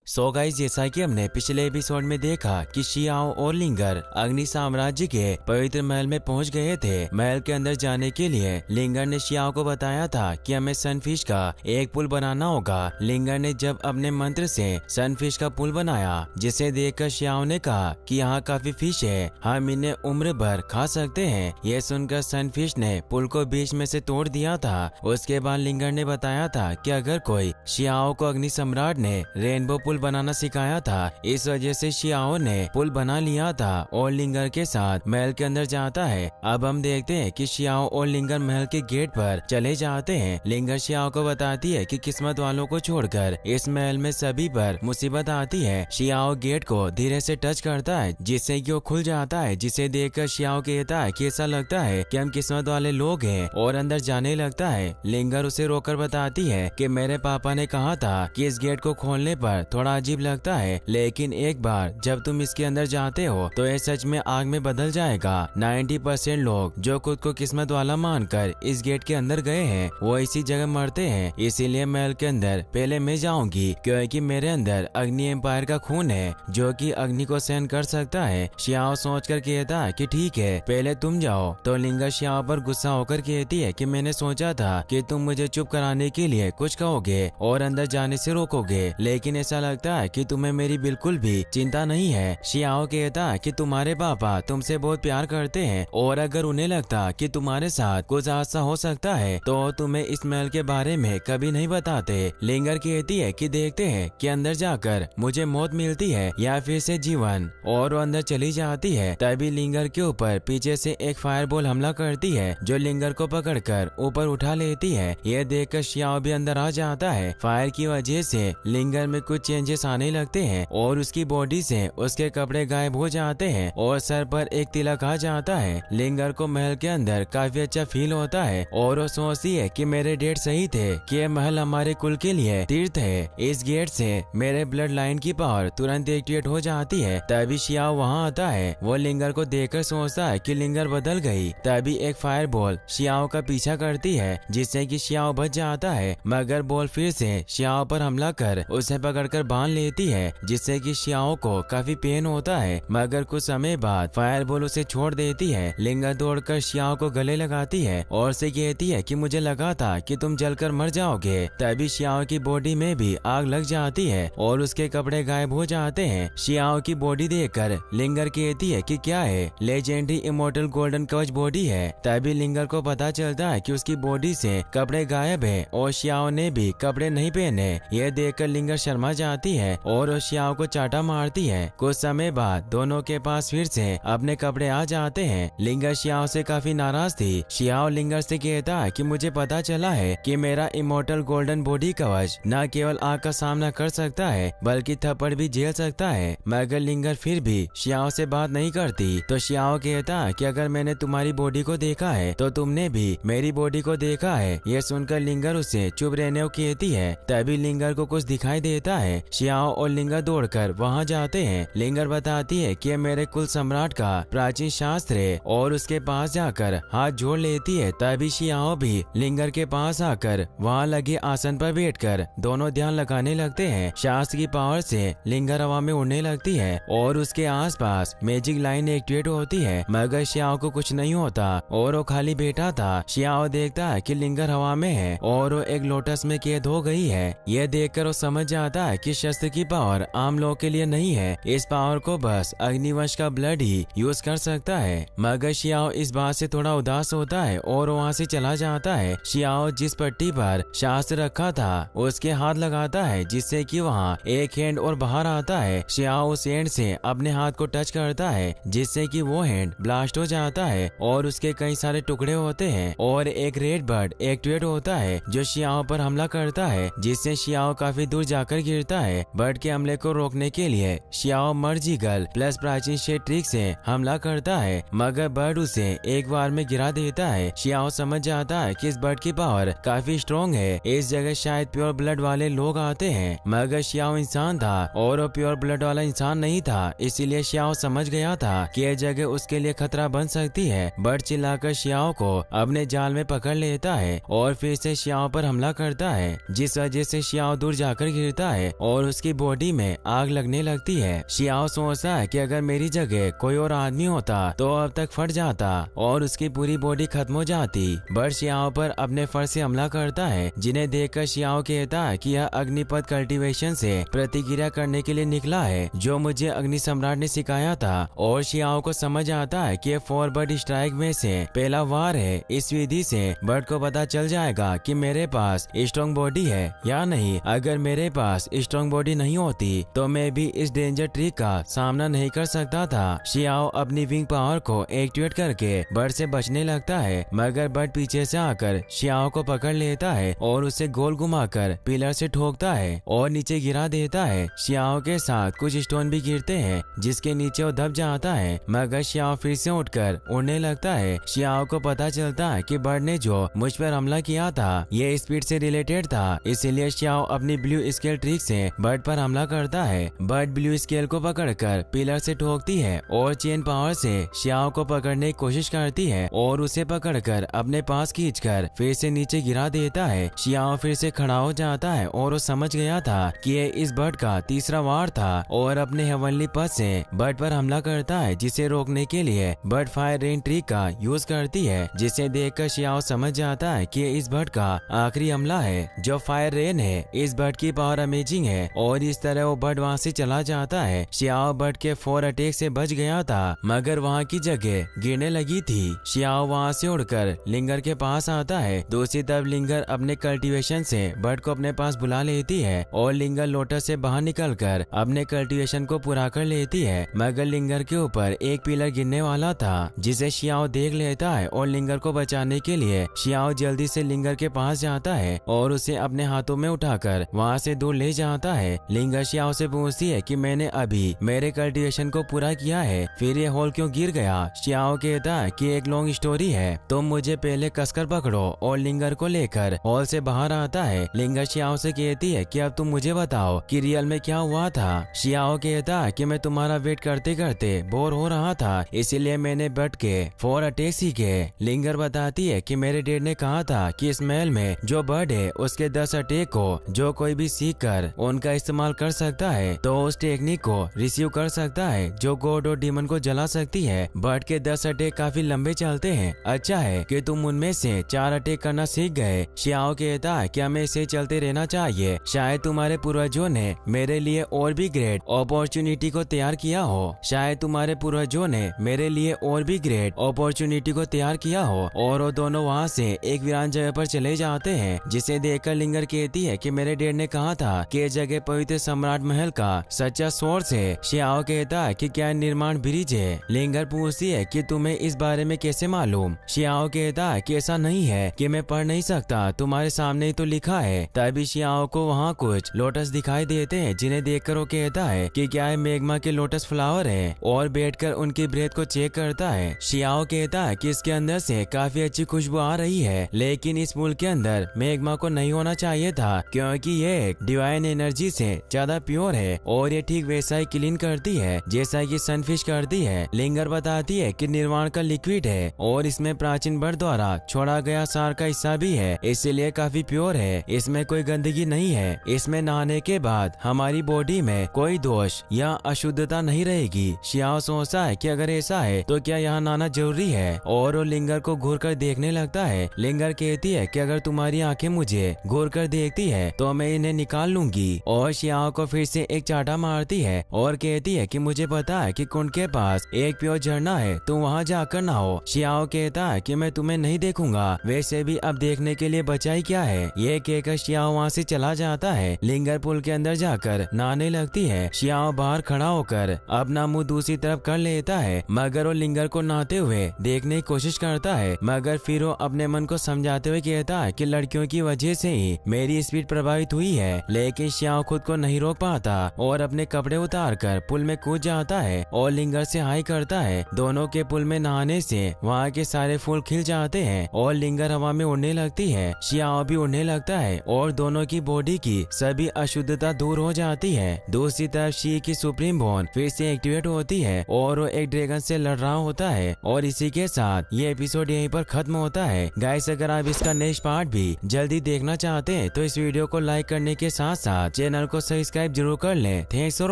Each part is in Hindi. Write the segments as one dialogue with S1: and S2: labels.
S1: सो गाइस, जैसा कि हमने पिछले एपिसोड में देखा कि शियाओ और लिंगर अग्नि साम्राज्य के पवित्र महल में पहुंच गए थे। महल के अंदर जाने के लिए लिंगर ने शियाओ को बताया था कि हमें सनफिश का एक पुल बनाना होगा। लिंगर ने जब अपने मंत्र से सनफिश का पुल बनाया, जिसे देखकर शियाओ ने कहा कि यहाँ काफी फिश है, हम इन्हें उम्र भर खा सकते हैं। यह सुनकर सनफिश ने पुल को बीच में से तोड़ दिया था। उसके बाद लिंगर ने बताया था कि अगर कोई शियाओ को अग्नि सम्राट ने रेनबो पुल बनाना सिखाया था, इस वजह से शियाओ ने पुल बना लिया था और लिंगर के साथ महल के अंदर जाता है। अब हम देखते हैं कि शियाओ और लिंगर महल के गेट पर चले जाते हैं। लिंगर शियाओ को बताती है कि किस्मत वालों को छोड़कर इस महल में सभी पर मुसीबत आती है। शियाओ गेट को धीरे से टच करता है, जिससे कि वो खुल जाता है, जिसे देखकर शियाओ कहता है कि ऐसा लगता है कि हम किस्मत वाले लोग हैं और अंदर जाने लगता है। लिंगर उसे रोककर बताती है कि मेरे पापा ने कहा था कि इस गेट को खोलने पर थोड़ा अजीब लगता है, लेकिन एक बार जब तुम इसके अंदर जाते हो तो यह सच में आग में बदल जाएगा। 90% लोग जो खुद को किस्मत वाला मानकर इस गेट के अंदर गए हैं, वो इसी जगह मरते हैं। इसीलिए महल के अंदर पहले मैं जाऊंगी, क्योंकि मेरे अंदर अग्नि एम्पायर का खून है जो कि अग्नि को सहन कर सकता है। शियाओ सोचकर कहता है कि ठीक है, पहले तुम जाओ। तो लिंगर शियाओ पर गुस्सा होकर कहती है कि मैंने सोचा था कि तुम मुझे चुप कराने के लिए कुछ कहोगे और अंदर जाने से रोकोगे, लेकिन ऐसा लगता है कि तुम्हें मेरी बिल्कुल भी चिंता नहीं है। शियाओ कहता है कि तुम्हारे पापा तुमसे बहुत प्यार करते हैं और अगर उन्हें लगता कि तुम्हारे साथ कुछ हादसा हो सकता है तो तुम्हें इस महल के बारे में कभी नहीं बताते। लिंगर कहती है कि देखते हैं कि अंदर जाकर मुझे मौत मिलती है या फिर से जीवन, और वो अंदर चली जाती है। तभी लिंगर के ऊपर पीछे से एक फायरबॉल हमला करती है, जो लिंगर को पकड़कर ऊपर उठा लेती है। यह देखकर शियाओ भी अंदर आ जाता है। फायर की वजह से लिंगर में कुछ चेंजेस आने लगते हैं और उसकी बॉडी से उसके कपड़े गायब हो जाते हैं और सर पर एक तिलक आ जाता है। लिंगर को महल के अंदर काफी अच्छा फील होता है और वो सोचती है कि मेरे डैड सही थे कि यह महल हमारे कुल के लिए तीर्थ है। इस गेट से मेरे ब्लड लाइन की पावर तुरंत एक्टिवेट हो जाती है। तभी शियाओ वहाँ आता है। वो लिंगर को देखकर सोचता है कि लिंगर बदल गई। तभी एक फायर बॉल शियाओ का पीछा करती है, जिससे कि शियाओ बच जाता है, मगर बॉल फिर से शियाओ पर हमला कर उसे पकड़कर बांध लेती है, जिससे कि शियाओ को काफी पेन होता है। मगर कुछ समय बाद फायरबॉल उसे छोड़ देती है। लिंगर दौड़कर शियाओ को गले लगाती है और उसे कहती है कि मुझे लगा था कि तुम जलकर मर जाओगे। तभी शियाओ की बॉडी में भी आग लग जाती है और उसके कपड़े गायब हो जाते हैं। शियाओ की बॉडी देखकर लिंगर कहती है कि क्या है, लेजेंडरी इमोर्टल गोल्डन कवच बॉडी है। तभी लिंगर को पता चलता है कि उसकी बॉडी से कपड़े गायब है और शियाओ ने भी कपड़े नहीं पहने। यह देखकर लिंगर शर्मा जाती है और शियाओ को चाटा मारती है। कुछ समय बाद दोनों के पास फिर से अपने कपड़े आ जाते हैं। लिंगर शियाओ से काफी नाराज थी। शियाओ लिंगर से कहता है कि मुझे पता चला है कि मेरा इमोर्टल गोल्डन बॉडी कवच न केवल आग का सामना कर सकता है बल्कि थप्पड़ भी झेल सकता है, मगर लिंगर फिर भी शियाओ से बात नहीं करती। तो शियाओ कहता है कि अगर मैंने तुम्हारी बॉडी को देखा है तो तुमने भी मेरी बॉडी को देखा है। यह सुनकर लिंगर उसे चुप रहने को कहती है। तभी लिंगर को कुछ दिखाई देता है। शियाओ और लिंगर दौड़कर वहां जाते हैं। लिंगर बताती है कि मेरे कुल सम्राट का प्राचीन शास्त्र है और उसके पास जाकर हाथ जोड़ लेती है। तभी शियाओ भी लिंगर के पास आकर वहां लगे आसन पर बैठकर दोनों ध्यान लगाने लगते हैं। शास्त्र की पावर से लिंगर हवा में उड़ने लगती है और उसके आसपास मैजिक लाइन एक्टिवेट होती है, मगर शियाओ को कुछ नहीं होता और वो खाली बैठा था। शियाओ देखता है कि लिंगर हवा में है और वो एक लोटस में कैद हो गई है। यह देखकर वो समझ जाता है कि शस्त्र की पावर आम लोग के लिए नहीं है, इस पावर को बस अग्निवंश का ब्लड ही यूज कर सकता है। मगर शियाओ इस बात से थोड़ा उदास होता है और वहाँ से चला जाता है। शियाओ जिस पट्टी पर शास्त्र रखा था उसके हाथ लगाता है, जिससे कि वहाँ एक हैंड और बाहर आता है। शियाओ उस हैंड से अपने हाथ को टच करता है, जिससे कि वो हैंड ब्लास्ट हो जाता है और उसके कई सारे टुकड़े होते हैं और एक रेड बर्ड एक्टिवेट होता है जो शियाओ पर हमला करता है, जिससे शियाओ काफी दूर जाकर गिरता है। बर्ड के हमले को रोकने के लिए शियाओ मर्जिगल प्लस प्राचीन शेड ट्रिक से हमला करता है, मगर बर्ड उसे एक बार में गिरा देता है। शियाओ समझ जाता है कि इस बर्ड की पावर काफी स्ट्रॉन्ग है, इस जगह शायद प्योर ब्लड वाले लोग आते हैं। मगर शियाओ इंसान था और वो प्योर ब्लड वाला इंसान नहीं था, इसीलिए शियाओ समझ गया था कि यह जगह उसके लिए खतरा बन सकती है। बर्ड चिल्लाकर शियाओ को अपने जाल में पकड़ लेता है और फिर से शियाओ पर हमला करता है, जिस वजह से शियाओ दूर जाकर गिरता है और और उसकी बॉडी में आग लगने लगती है। शियाओ सोचता है कि अगर मेरी जगह कोई और आदमी होता तो अब तक फट जाता और उसकी पूरी बॉडी खत्म हो जाती। बट शियाओ पर अपने फर्ज से हमला करता है, जिन्हें देखकर शियाओ कहता है कि यह अग्निपथ कल्टीवेशन से प्रतिक्रिया करने के लिए निकला है, जो मुझे अग्नि सम्राट ने सिखाया था। और शियाओ को समझ आता है कि 4 बर्ड स्ट्राइक में से पहला वार है। इस विधि से बर्ड को पता चल जाएगा कि मेरे पास स्ट्रॉन्ग बॉडी है या नहीं। अगर मेरे पास स्ट्रॉन्ग बॉडी नहीं होती तो मैं भी इस डेंजर ट्रिक का सामना नहीं कर सकता था। शियाओ अपनी विंग पावर को एक्टिवेट करके बर्ड से बचने लगता है, मगर बर्ड पीछे से आकर शियाओ को पकड़ लेता है और उसे गोल घुमाकर पिलर से ठोकता है और नीचे गिरा देता है। शियाओ के साथ कुछ स्टोन भी गिरते हैं, जिसके नीचे वो दब जाता है, मगर शियाओ फिर से उठकर उड़ने लगता है। शियाओ को पता चलता है कि बर्ड ने जो मुझ पर हमला किया था ये स्पीड से रिलेटेड था, इसीलिए शियाओ अपनी ब्लू स्केल ट्रिक से बर्ड पर हमला करता है। बर्ड ब्लू स्केल को पकड़कर पिलर से ठोकती है और चेन पावर से शियाओ को पकड़ने की कोशिश करती है और उसे पकड़कर अपने पास खींचकर फिर से नीचे गिरा देता है। शियाओ फिर से खड़ा हो जाता है और वो समझ गया था कि ये इस बर्ड का तीसरा वार था और अपने हेवनली पथ से बर्ड पर हमला करता है, जिसे रोकने के लिए बर्ड फायर रेन ट्रिक का यूज करती है, जिसे देखकर शियाओ समझ जाता है कि इस बर्ड का आखिरी हमला है। जो फायर रेन है, इस बर्ड की पावर अमेजिंग है और इस तरह वो बर्ड वहाँ से चला जाता है। शियाओ बर्ड के 4 अटैक से बच गया था, मगर वहाँ की जगह गिरने लगी थी। शियाओ वहाँ से उड़कर लिंगर के पास आता है। दूसरी तरफ लिंगर अपने कल्टीवेशन से बर्ड को अपने पास बुला लेती है और लिंगर लोटस से बाहर निकलकर अपने कल्टीवेशन को पूरा कर लेती है, मगर लिंगर के ऊपर एक पिलर गिरने वाला था, जिसे शियाओ देख लेता है और लिंगर को बचाने के लिए शियाओ जल्दी से लिंगर के पास जाता है और उसे अपने हाथों में उठाकर वहाँ से दूर ले जाता है। लिंगर शियाओ से पूछती है कि मैंने अभी मेरे कल्टीवेशन को पूरा किया है, फिर ये होल क्यों गिर गया। शियाओ कहता है कि एक लॉन्ग स्टोरी है, तुम मुझे पहले कसकर पकड़ो, और लिंगर को लेकर हॉल से बाहर आता है। लिंगर शियाओ से कहती है कि अब तुम मुझे बताओ कि रियल में क्या हुआ था। शियाओ कहता है कि मैं तुम्हारा वेट करते करते बोर हो रहा था, इसीलिए मैंने बर्ड के 4 अटैक सीखे। लिंगर बताती है कि मेरे डैड ने कहा था कि इस महल में जो बर्ड है उसके 10 अटैक को जो कोई भी सीख कर उनका इस्तेमाल कर सकता है तो उस टेक्निक को रिसीव कर सकता है जो गॉड और डीमन को जला सकती है। बर्ड के 10 अटैक काफी लंबे चलते हैं। अच्छा है कि तुम उनमें से 4 अटैक करना सीख गए। शियाओ कहता है कि हमें इसे चलते रहना चाहिए, शायद तुम्हारे पूर्वजों ने मेरे लिए और भी ग्रेट अपॉर्चुनिटी को तैयार किया हो। शायद तुम्हारे पूर्वजों ने मेरे लिए और भी ग्रेट अपॉर्चुनिटी को तैयार किया हो। और वो दोनों वहाँ से एक वीरान जगह पर चले जाते हैं, जिसे देखकर लिंगर कहती है कि मेरे डैड ने कहा था कि ये जगह पवित्र सम्राट महल का सच्चा सोर्स है। शियाओ कहता है कि क्या निर्माण ब्रिज है। लिंगर पूछती है कि तुम्हें इस बारे में कैसे मालूम। शियाओ कहता है कि ऐसा नहीं है कि मैं पढ़ नहीं सकता, तुम्हारे सामने ही तो लिखा है। तभी शियाओ को वहाँ कुछ लोटस दिखाई देते हैं, जिन्हें देखकर वो कहता है कि क्या है मैग्मा के लोटस फ्लावर है, और बैठकर उनकी ब्रेथ को चेक करता है। शियाओ कहता है कि इसके अंदर से काफी अच्छी खुशबू आ रही है, लेकिन इस फूल के अंदर मैग्मा को नहीं होना चाहिए था, क्योंकि ये एक डिवाइन एनर्जी से ज्यादा प्योर है और ये ठीक वैसा ही क्लीन करती है जैसा कि सनफिश करती है। लिंगर बताती है कि निर्माण का लिक्विड है और इसमें प्राचीन बर्ड द्वारा छोड़ा गया सार का हिस्सा भी है, इसीलिए काफी प्योर है। इसमें कोई गंदगी नहीं है। इसमें नहाने के बाद हमारी बॉडी में कोई दोष या अशुद्धता नहीं रहेगी। शियाओ सोचता है कि अगर ऐसा है तो क्या यहाँ नहाना जरूरी है, और वो लिंगर को घूर कर देखने लगता है। लिंगर कहती है कि अगर तुम्हारी आंखें मुझे घूर कर देखती है तो मैं इन्हें निकाल लूंगी, और शियाओ को फिर से एक चाटा मारती है और कहती है कि मुझे पता है कि कुंड के पास एक प्योर झरना है, तुम वहाँ जाकर नहाओ। शियाओ कहता है कि मैं तुम्हें नहीं देखूंगा, वैसे भी अब देखने के लिए बचाई क्या है। ये कहकर शियाओ वहाँ से चला जाता है। लिंगर पुल के अंदर जाकर नहाने लगती है। शियाओ बाहर खड़ा होकर अपना मुंह दूसरी तरफ कर लेता है, मगर वो लिंगर को नहाते हुए देखने की कोशिश करता है, मगर फिर वो अपने मन को समझाते हुए कहता है कि लड़कियों की वजह से ही मेरी स्पीड प्रभावित हुई है। लेकिन शियाओ खुद को नहीं रोक पाता और अपने कपड़े उतारकर पुल में कूद जाता है और लिंगर से हाई करता है। दोनों के पुल में नहाने से वहाँ के सारे फूल खिल जाते हैं और लिंगर हवा में उड़ने लगती है। शियाओ भी उड़ने लगता है और दोनों की बॉडी की सभी अशुद्धता दूर हो जाती है। दूसरी तरफ शी की सुप्रीम बोन फिर से एक्टिवेट होती है और वो एक ड्रैगन से लड़ रहा होता है। और इसी के साथ ये एपिसोड यहीं पर खत्म होता है। गाइस, अगर आप इसका नेक्स्ट पार्ट भी जल्दी देखना चाहते हैं तो इस वीडियो को लाइक करने के साथ साथ चैनल को सब्सक्राइब जरूर कर लें। Thanks for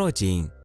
S1: watching.